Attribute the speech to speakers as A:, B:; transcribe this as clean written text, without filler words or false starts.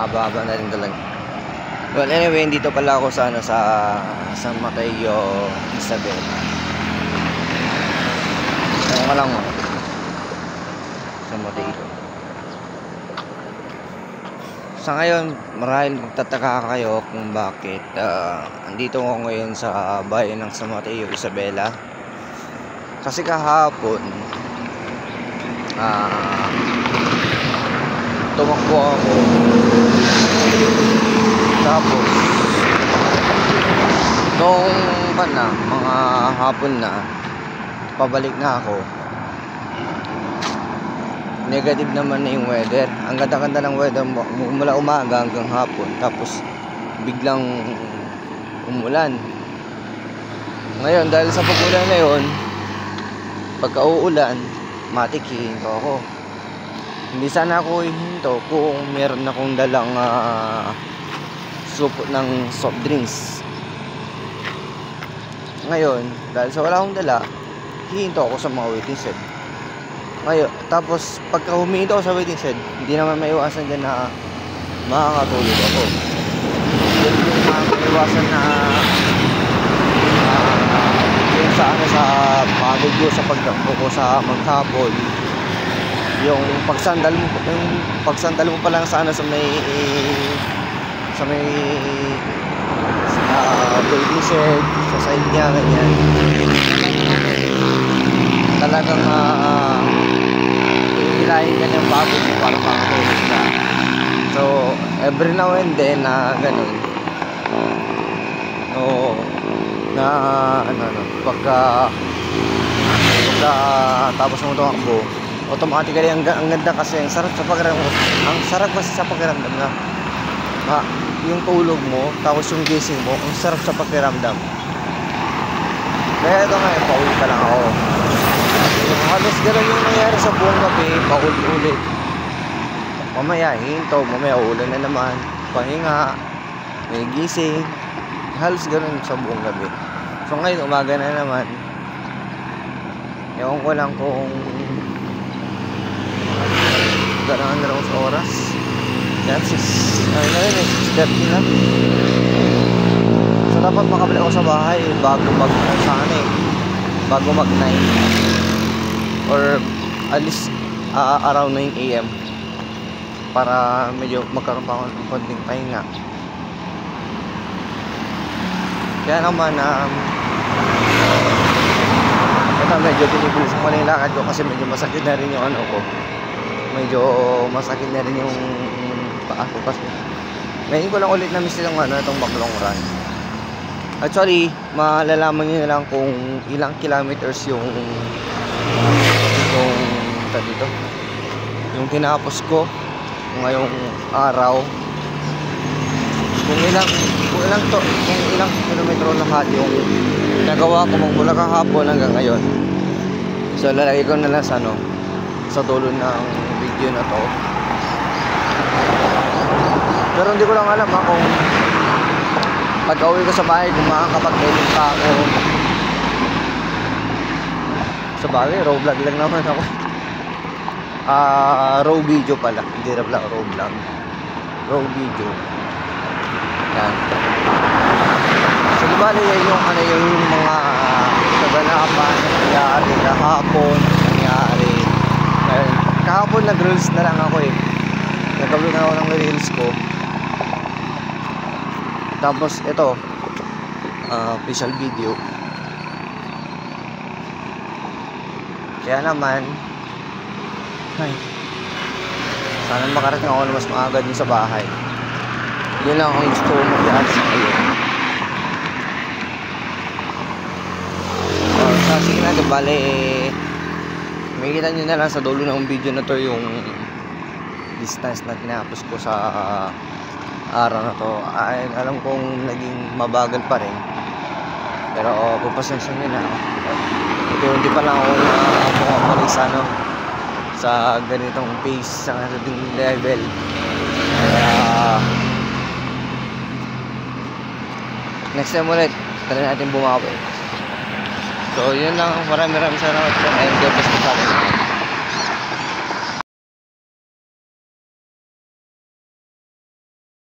A: mahaba na rin talaga. Well, anyway, dito pala ako sa San Mateo, Isabela. Ano ka lang mo? San Mateo. Sa ngayon, marahil magtataka kayo kung bakit andito ako ngayon sa bayan ng San Mateo, Isabela. Kasi kahapon tumakbo ako, tapos noong mga hapon na pabalik na ako, negative naman na yung weather. Ang ganda-ganda ng weather mula umaga hanggang hapon, tapos biglang umulan. Ngayon dahil sa pag-ulan na yun, pagka uulan, matik hihinto ako. Hindi sana ako hihinto kung meron akong dalang supot ng soft drinks. Ngayon dahil sa wala akong dala, hihinto ako sa mga waiting shed. Ngayon, tapos pagka huminto ako sa waiting shed, hindi naman maiwasan dyan na makakatulog ako. Hindi naman maiwasan na yung sa pagod ko sa pagtakbo ko sa maghapon, yung pagsandal mo pa lang sana sa may waiting shed, sa side niya, ganyan. Talagang hilahin ka ng pagod para makatulog ka. So every now and then ganun, pagka tapos mo tumakbo, automatically ang ganda kasi ang sarap kasi sa pakiramdam na yung tulog mo tapos yung gising mo, ang sarap sa pakiramdam. Kaya ito ngayon, pauwi pa lang ako. Halos gano'n yung nangyari sa buong gabi, paulit-ulit. Mamaya hinto, mamaya ulan na naman, pahinga, may gising. Halos gano'n sa buong gabi. So ngayon, umaga na naman. Ewan ko lang kung gano'n na sa oras. Yan, 6:30 na. So dapat makabalik ako sa bahay bago mag 9 or at least around 9 AM para medyo magkaroon pa ako ng konting pahinga. Kaya naman ito medyo tinibilis ko na yung lakad ko kasi medyo masakit na rin yung medyo masakit na rin yung paa ko kasi ngayon ko lang ulit na miss itong Baclong Run. Actually, malalaman nyo na lang kung ilang kilometers yung tinapos ko ngayong araw, kung ilang kilometro lahat yung nagawa ko magmula kahapon hanggang ngayon. So lalagay ko na lang sa dulo ng video na to. Pero hindi ko lang alam kung pag-uwi ko sa bahay kung makakapag-edit pa ako. Sa bagay, raw vlog lang naman ako. Raw video pala, hindi raw vlog. Raw video. Yan. So bali yung mga kaganapan na nangyari kahapon, nangyari. Kahapon nag-reels na lang ako nag-upload na ako ng reels ko. Tapos ito official video. Kaya naman sana makarating ako na mas maaga din sa bahay. Yun lang ang gusto ko mag-i-add sa kayo. Sige na, bale makikita nyo na lang sa dulo ng video na to yung distance na tinapos ko sa araw na to. Alam kong naging mabagal pa rin, pero pagpasensya nyo na. Hindi pa lang ako pumapalik sa ganitong pace, sa ganitong level. Kaya next time ulit try natin bumawi. So yun lang, maraming salamat po and God bless po sa atin.